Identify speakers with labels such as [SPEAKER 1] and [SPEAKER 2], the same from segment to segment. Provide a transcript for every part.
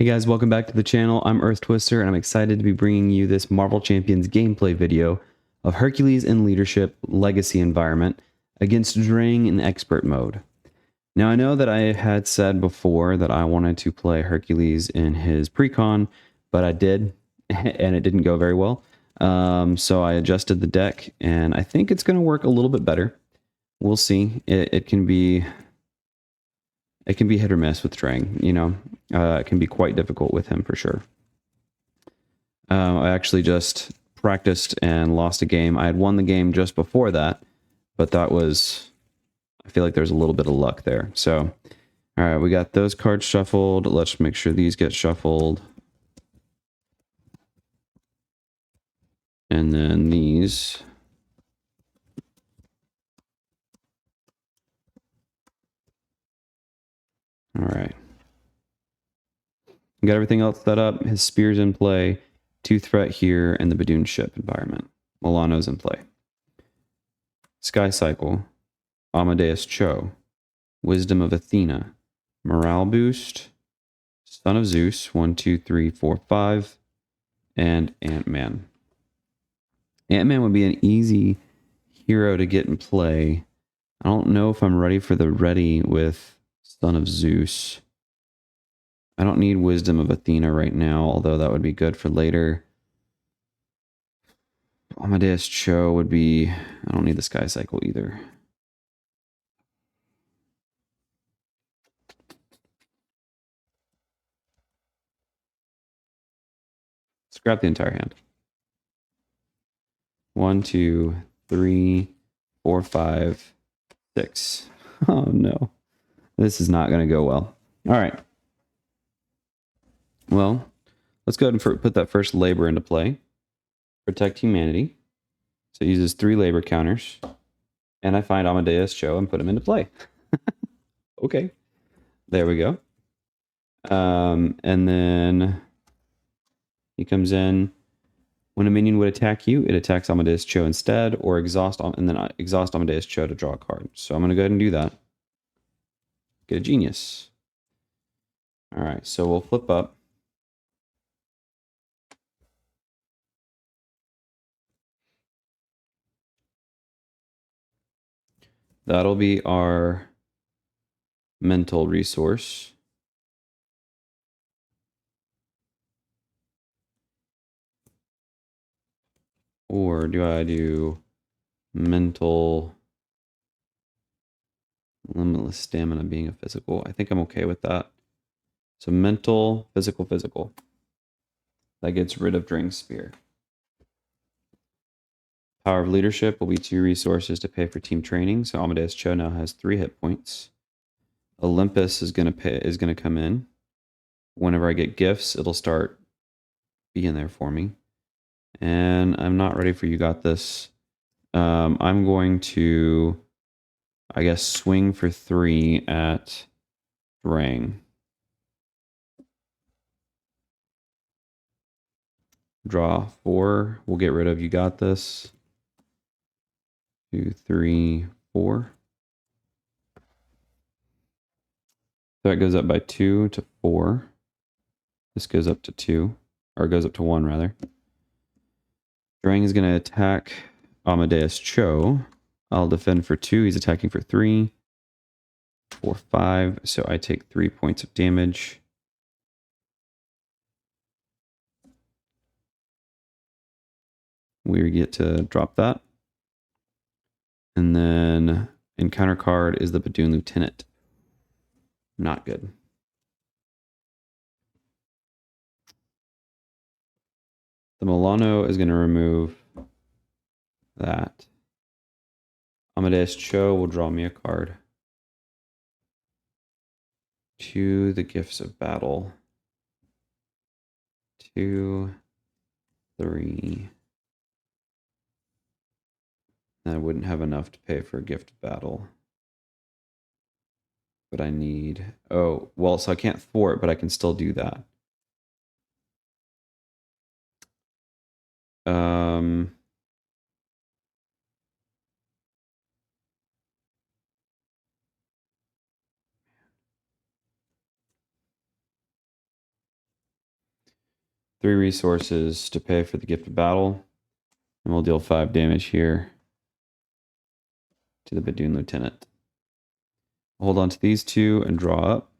[SPEAKER 1] Hey guys, welcome back to the channel. I'm Earth Twister, and I'm excited to be bringing you this Marvel Champions gameplay video of Hercules in Leadership Legacy Environment against Drang in Expert Mode. Now, I know that I had said before that I wanted to play Hercules in his Precon, but I did, and it didn't go very well. So I adjusted the deck, and I think it's going to work a little bit better. We'll see. It can be hit or miss with Drang, you know. It can be quite difficult with him for sure. I actually just practiced and lost a game. I had won the game just before that, but that was, I feel like there's a little bit of luck there. So, all right, we got those cards shuffled. Let's make sure these get shuffled. And then these. All right. We got everything else set up. His spear's in play, 2 threat here, and the Badoon ship environment. Milano's in play. Sky Cycle, Amadeus Cho, Wisdom of Athena, Morale Boost, Son of Zeus, 1, 2, 3, 4, 5, and Ant-Man. Ant-Man would be an easy hero to get in play. I don't know if I'm ready for the ready with Son of Zeus. I don't need Wisdom of Athena right now, although that would be good for later. Amadeus Cho would be... I don't need the Sky Cycle either. Scrap the entire hand. 1, 2, 3, 4, 5, 6. Oh no. This is not going to go well. All right. Well, let's go ahead and put that first labor into play. Protect humanity. So it uses 3 labor counters. And I find Amadeus Cho and put him into play. Okay. There we go. And then he comes in. When a minion would attack you, it attacks Amadeus Cho instead, or exhaust Amadeus Cho to draw a card. So I'm going to go ahead and do that. Get a genius. All right, so we'll flip up. That'll be our mental resource. Or do I do mental limitless stamina being a physical? I think I'm okay with that. So mental, physical, physical. That gets rid of Drang's spear. Power of leadership will be 2 resources to pay for team training. So Amadeus Cho now has 3 hit points. Olympus is gonna come in. Whenever I get gifts, it'll start being there for me. And I'm not ready for You Got This. I'm going to, I guess, swing for 3 at Drang. Draw 4. We'll get rid of You Got This. 2, 3, 4. So that goes up by 2 to 4. This goes up to 2, or goes up to 1 rather. Drang is going to attack Amadeus Cho. I'll defend for 2. He's attacking for 3, 4, 5. So I take 3 points of damage. We get to drop that. And then encounter card is the Badoon Lieutenant. Not good. The Milano is going to remove that. Amadeus Cho will draw me a card. To the Gifts of Battle. 2, 3. I wouldn't have enough to pay for a Gift of Battle. But I need... Oh, well, so I can't thwart, but I can still do that. 3 resources to pay for the gift of battle. And we'll deal 5 damage here to the Badoon Lieutenant. Hold on to these 2 and draw up.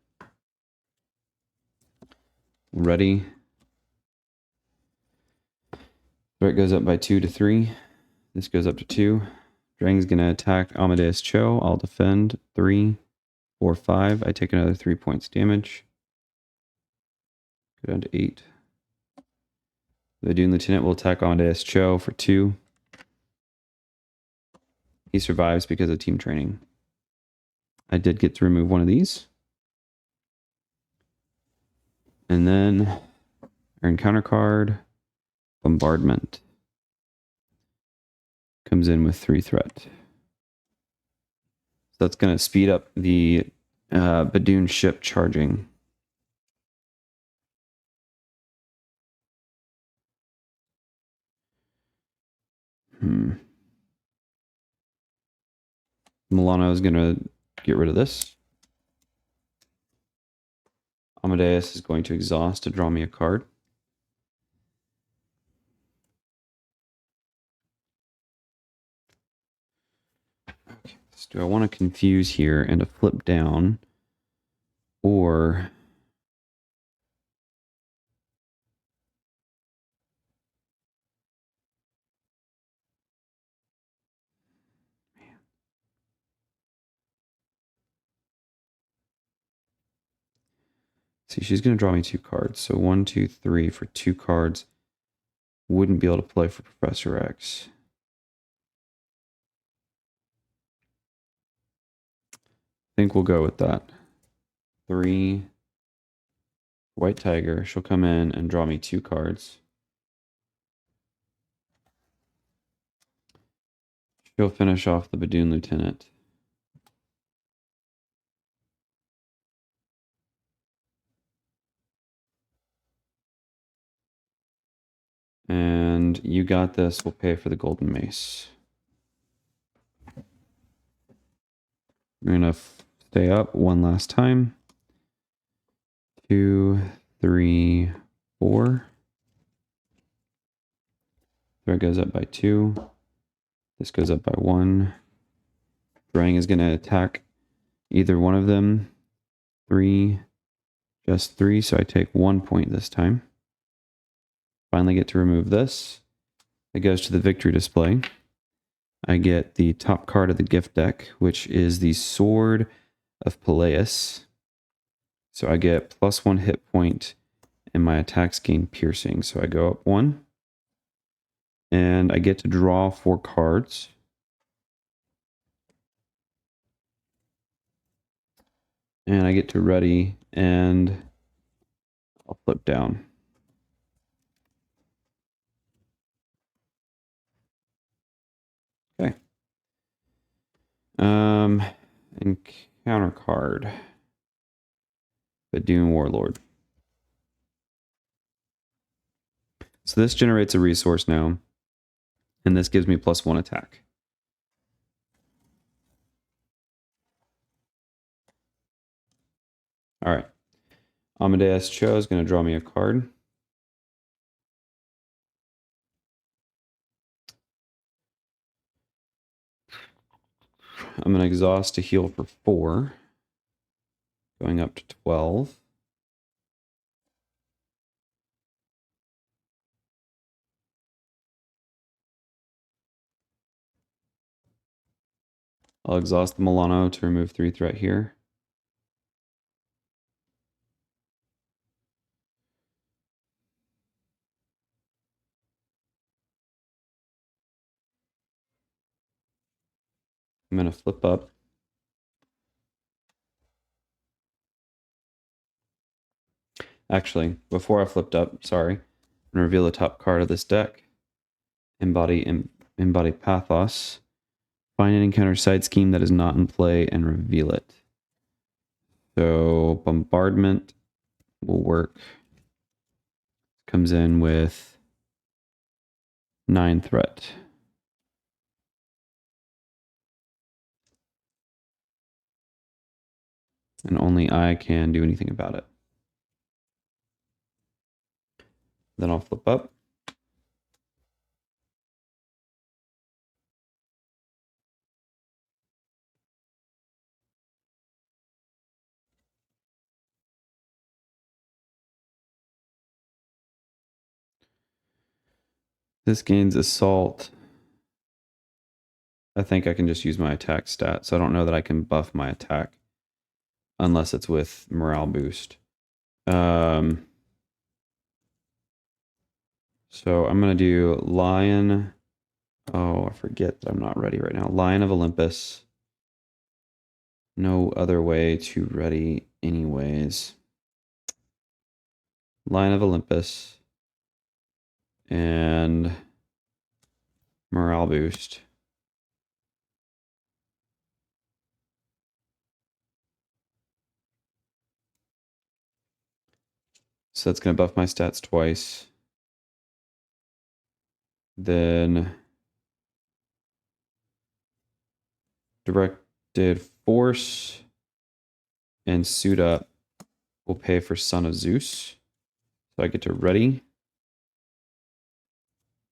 [SPEAKER 1] Ready. Threat goes up by 2 to 3. This goes up to 2. Drang's going to attack Amadeus Cho. I'll defend. 3, 4, 5. I take another 3 points damage. Go down to 8. The Badoon Lieutenant will attack Amadeus Cho for 2. He survives because of team training. I did get to remove one of these. And then our encounter card, Bombardment, comes in with 3 threat. So that's going to speed up the Badoon ship charging. Milano is going to get rid of this. Amadeus is going to exhaust to draw me a card. Okay, so do I want to confuse here and a flip down, or see, she's going to draw me 2 cards. So 1, 2, 3 for 2 cards. Wouldn't be able to play for Professor X. I think we'll go with that. 3, White Tiger. She'll come in and draw me 2 cards. She'll finish off the Badoon Lieutenant. And you got this. We'll pay for the Golden Mace. We're going to stay up one last time. 2, 3, 4. Threat goes up by 2. This goes up by 1. Drang is going to attack either one of them. 3, just 3, so I take 1 point this time. Finally get to remove this. It goes to the victory display. I get the top card of the gift deck, which is the Sword of Peleus. So I get +1 hit point, and my attacks gain piercing. So I go up 1. And I get to draw 4 cards. And I get to ready, and I'll flip down. Okay. Encounter card. Badoon Warlord. So this generates a resource now, and this gives me +1 attack. All right. Amadeus Cho is going to draw me a card. I'm going to exhaust to heal for 4, going up to 12. I'll exhaust the Milano to remove 3 threat here. I'm going to flip up. Actually, before I flipped up, sorry, I'm going to reveal the top card of this deck. Embody Pathos. Find an encounter side scheme that is not in play and reveal it. So Bombardment will work. Comes in with 9 threat. And only I can do anything about it. Then I'll flip up. This gains assault. I think I can just use my attack stat, so I don't know that I can buff my attack unless it's with morale boost. So I'm going to do Lion. Oh, I forget that I'm not ready right now. Lion of Olympus. No other way to ready anyways. Lion of Olympus. And morale boost. So that's going to buff my stats twice. Then directed force and suit up will pay for Son of Zeus. So I get to ready.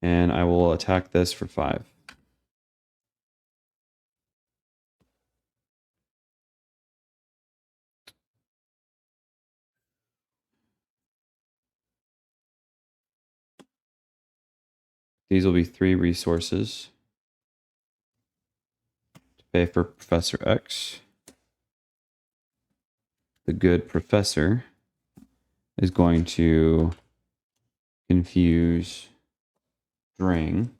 [SPEAKER 1] And I will attack this for 5. These will be 3 resources to pay for Professor X. The good professor is going to confuse Drang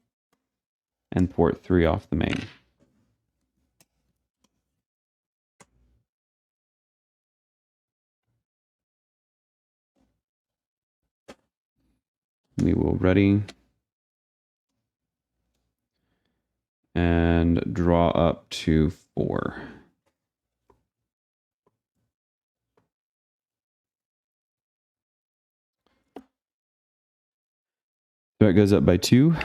[SPEAKER 1] and port 3 off the main. We will ready and draw up to 4. Threat goes up by 2.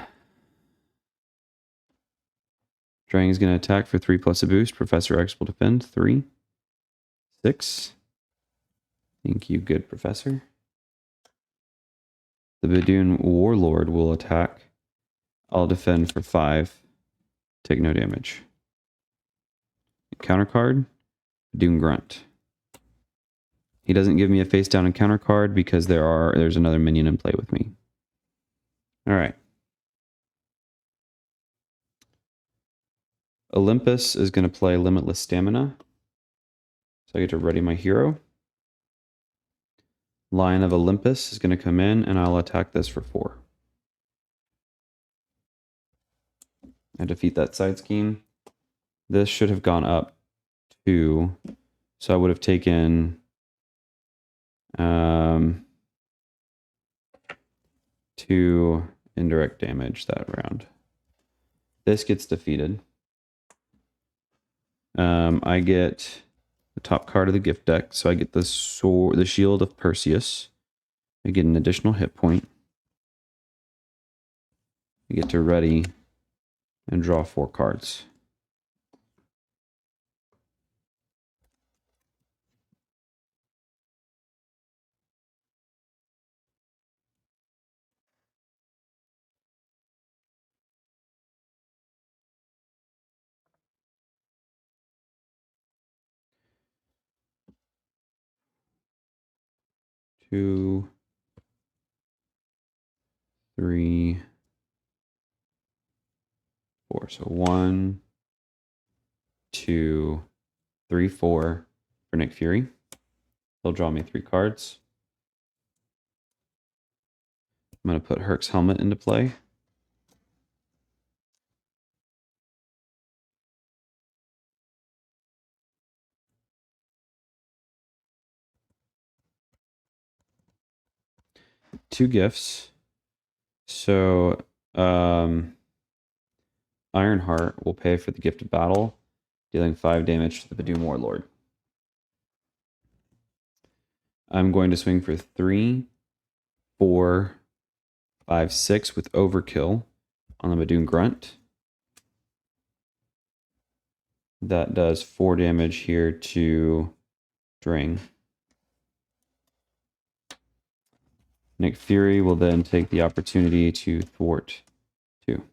[SPEAKER 1] Drang is going to attack for 3 plus a boost. Professor X will defend 3. 6. Thank you, good professor. The Badoon Warlord will attack. I'll defend for 5. Take no damage. Counter card, Badoon Grunt. He doesn't give me a face down encounter card because there's another minion in play with me. All right. Olympus is going to play Limitless Stamina. So I get to ready my hero. Lion of Olympus is going to come in and I'll attack this for 4. I defeat that side scheme. This should have gone up 2. So I would have taken 2 indirect damage that round. This gets defeated. I get the top card of the gift deck, so I get the sword, the Shield of Perseus. I get an additional hit point. I get to ready and draw 4 cards. Two, 3, 4. So 1, 2, 3, 4 for Nick Fury. He'll draw me 3 cards. I'm going to put Herc's Helmet into play. Two gifts. So Ironheart will pay for the gift of battle, dealing 5 damage to the Badoon Warlord. I'm going to swing for 3, 4, 5, 6 with Overkill on the Badoon Grunt. That does 4 damage here to Drang. Nick Fury will then take the opportunity to thwart 2.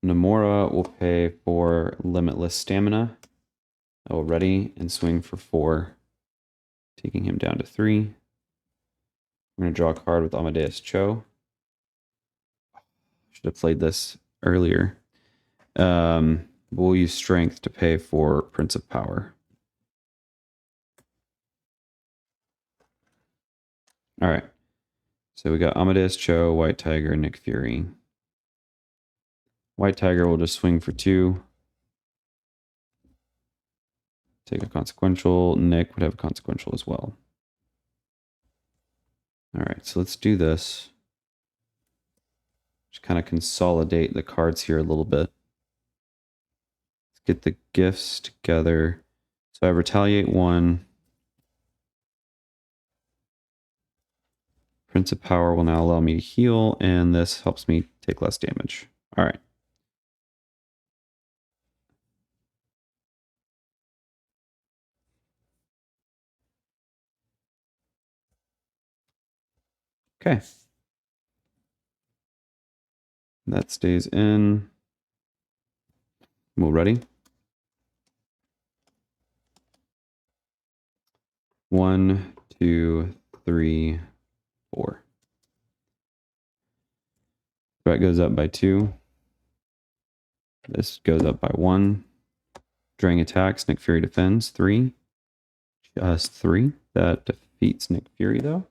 [SPEAKER 1] Nomura will pay for limitless stamina. I will ready and swing for 4, taking him down to 3. I'm going to draw a card with Amadeus Cho. Should have played this earlier. We'll use strength to pay for Prince of Power. All right. So we got Amadeus Cho, White Tiger, Nick Fury. White Tiger will just swing for 2. Take a consequential. Nick would have a consequential as well. All right, so let's do this. Just kind of consolidate the cards here a little bit. Let's get the gifts together. So I retaliate 1. Prince of Power will now allow me to heal, and this helps me take less damage. All right. Okay. That stays in. We're ready. 1, 2, 3, 4. Threat goes up by 2. This goes up by 1. Drang attacks. Nick Fury defends. 3. Just 3. That defeats Nick Fury, though.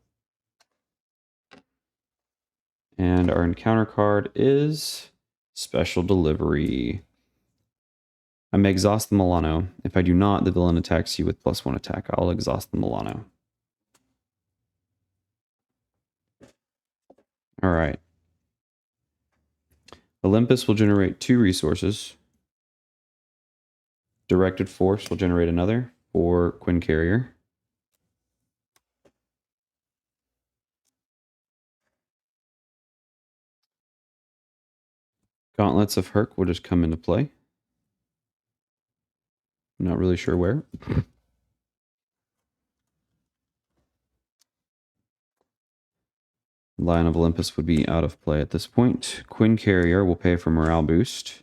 [SPEAKER 1] And our encounter card is Special Delivery. I may exhaust the Milano. If I do not, the villain attacks you with +1 attack. I'll exhaust the Milano. All right. Olympus will generate 2 resources. Directed Force will generate another for Quinn Carrier. Gauntlets of Herc will just come into play. I'm not really sure where. Lion of Olympus would be out of play at this point. Quinn Carrier will pay for morale boost.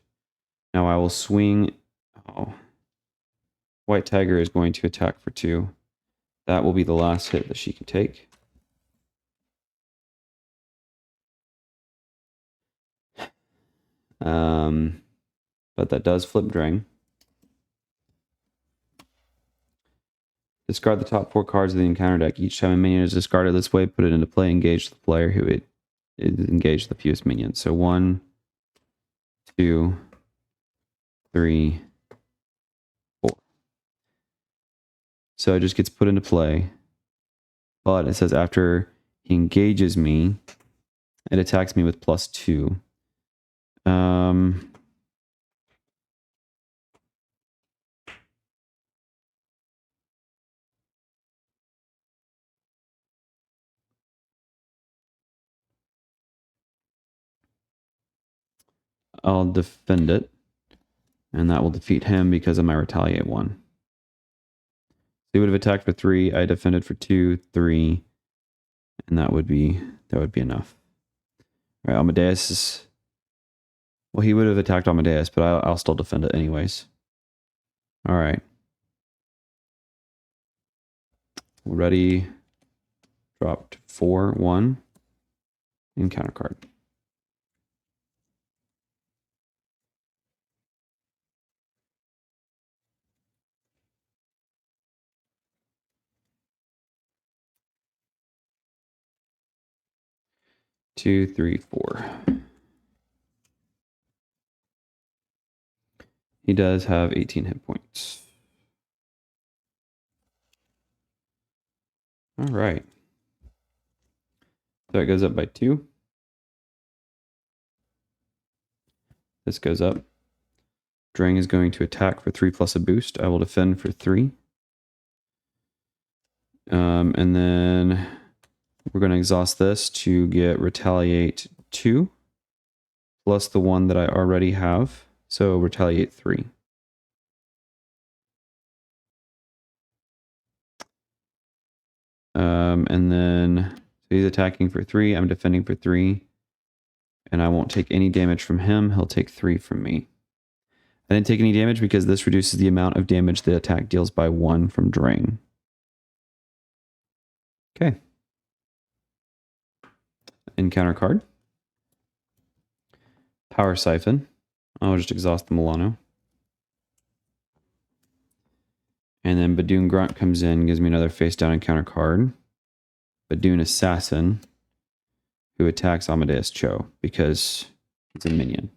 [SPEAKER 1] Now I will swing. Oh. White Tiger is going to attack for 2. That will be the last hit that she can take. But that does flip Drang. Discard the top 4 cards of the encounter deck. Each time a minion is discarded this way, put it into play, engage the player who it engaged the fewest minions. So 1, 2, 3, 4. So it just gets put into play. But it says after he engages me, it attacks me with +2. I'll defend it, and that will defeat him because of my retaliate 1. He would have attacked for 3. I defended for 2, 3, and that would be enough. All right, Amadeus is. Well, he would have attacked Amadeus, but I'll still defend it anyways. All right. Ready. Dropped 4, 1. Encounter card. Two, 3, 4. He does have 18 hit points. All right. So it goes up by 2. This goes up. Drang is going to attack for 3 plus a boost. I will defend for 3. And then we're going to exhaust this to get retaliate 2 plus the 1 that I already have. So retaliate 3. And then he's attacking for 3. I'm defending for 3. And I won't take any damage from him. He'll take 3 from me. I didn't take any damage because this reduces the amount of damage the attack deals by 1 from Drang. Okay. Encounter card. Power Siphon. I'll just exhaust the Milano. And then Badoon Grunt comes in, gives me another face down encounter card. Badoon Assassin, who attacks Amadeus Cho because it's a minion.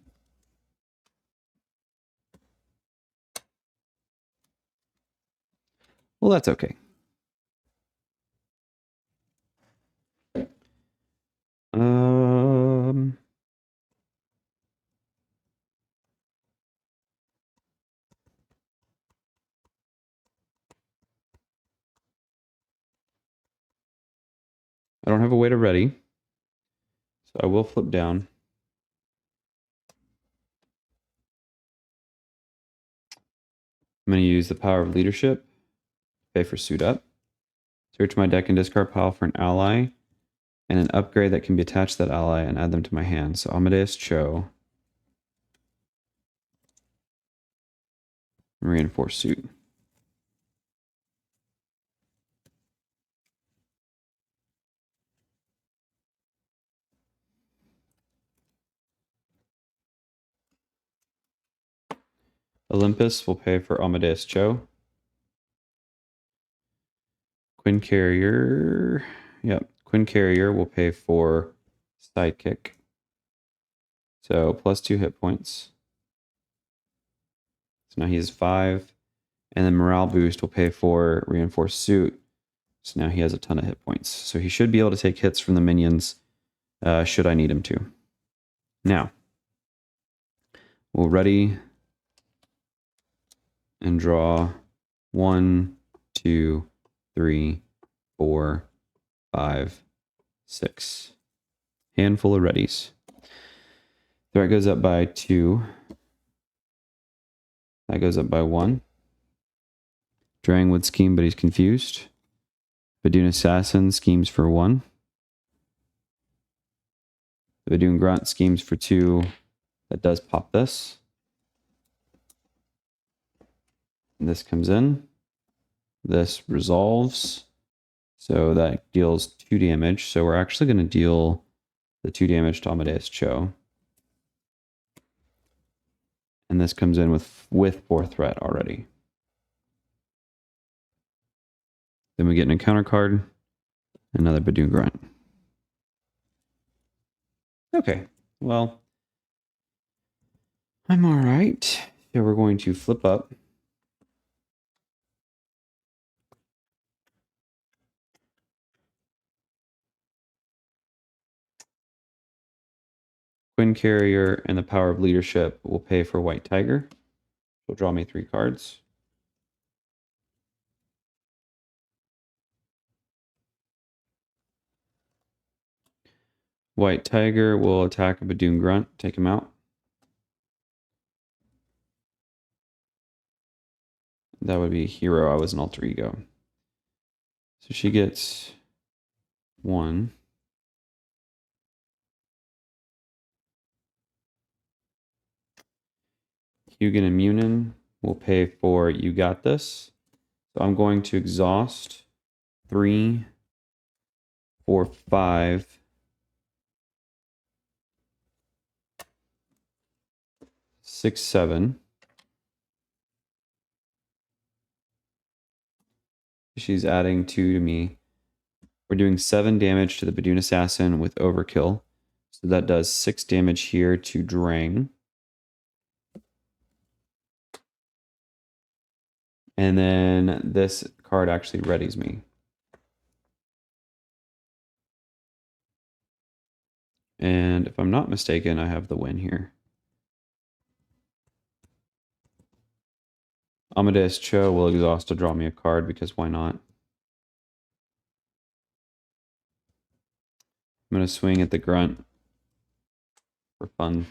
[SPEAKER 1] Well, that's okay. I don't have a way to ready, so I will flip down. I'm going to use the Power of Leadership, pay for Suit Up, search my deck and discard pile for an ally, and an upgrade that can be attached to that ally and add them to my hand. So Amadeus Cho, Reinforce Suit. Olympus will pay for Amadeus Cho. Quinn Carrier. Yep. Quinn Carrier will pay for Sidekick. So +2 hit points. So now he has 5. And then Morale Boost will pay for Reinforced Suit. So now he has a ton of hit points. So he should be able to take hits from the minions should I need him to. Now, we'll ready and draw 1, 2, 3, 4, 5, 6. Handful of readies. Threat goes up by 2. That goes up by 1. Drang would scheme, but he's confused. Badoon Assassin schemes for 1. The Badoon Grunt schemes for 2. That does pop this. And this comes in. This resolves. So that deals 2 damage. So we're actually going to deal the 2 damage to Amadeus Cho. And this comes in with 4 threat already. Then we get an encounter card. Another Badoon Grunt. Okay, well, I'm all right. So we're going to flip up. Quinn Carrier and the Power of Leadership will pay for White Tiger. She'll draw me 3 cards. White Tiger will attack a Badoon Grunt, take him out. That would be a hero. I was an alter ego. So she gets 1. Hugin and Munin will pay for You Got This. So I'm going to exhaust 3, 4, 5. 6, 7. She's adding 2 to me. We're doing 7 damage to the Badoon Assassin with Overkill. So that does 6 damage here to Drang. And then this card actually readies me. And if I'm not mistaken, I have the win here. Amadeus Cho will exhaust to draw me a card because why not? I'm going to swing at the Grunt for fun.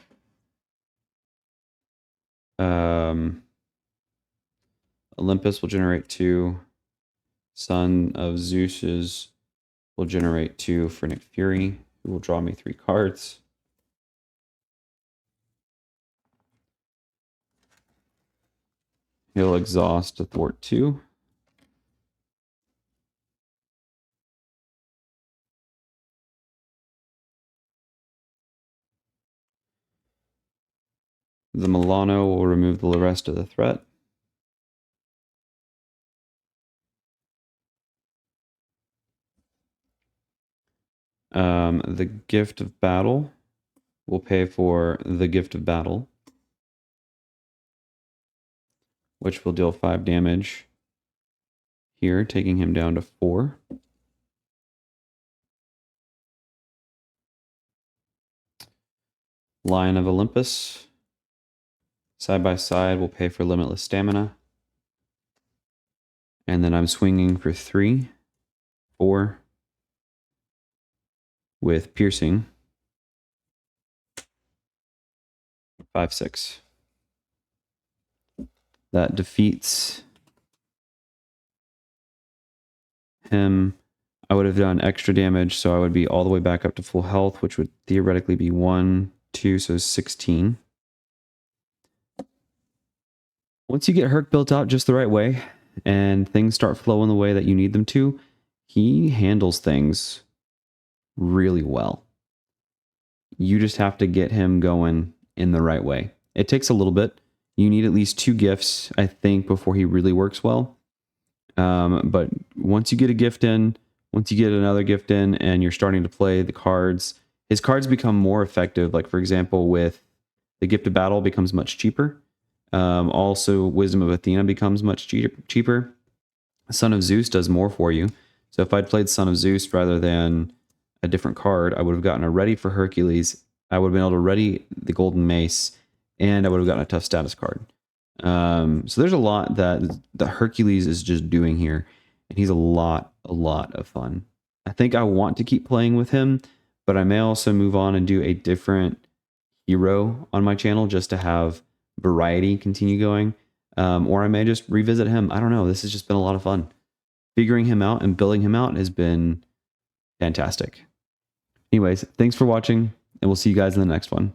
[SPEAKER 1] Olympus will generate 2. Son of Zeus's will generate 2 Frenetic Fury, who will draw me 3 cards. He'll exhaust to thwart 2. The Milano will remove the rest of the threat. The Gift of Battle will pay for the Gift of Battle, which will deal 5 damage here, taking him down to 4. Lion of Olympus, side by side, will pay for limitless stamina. And then I'm swinging for 3, 4, with piercing, 5, 6. That defeats him. I would have done extra damage, so I would be all the way back up to full health, which would theoretically be 1, 2, so 16. Once you get Herc built out just the right way, and things start flowing the way that you need them to, he handles things really well. You just have to get him going in the right way. It takes a little bit. You need at least 2 gifts, I think, before he really works well. But once you get a gift in, once you get another gift in, and you're starting to play the cards, his cards become more effective. Like, for example, with the Gift of Battle becomes much cheaper. Also, Wisdom of Athena becomes much cheaper. Son of Zeus does more for you. So if I'd played Son of Zeus rather than a different card, I would have gotten a ready for Hercules. I would have been able to ready the Golden Mace, and I would have gotten a tough status card. So there's a lot that the Hercules is just doing here, and he's a lot of fun. I think I want to keep playing with him, but I may also move on and do a different hero on my channel just to have variety continue going. Or I may just revisit him. I don't know. This has just been a lot of fun. Figuring him out and building him out has been fantastic. Anyways, thanks for watching, and we'll see you guys in the next one.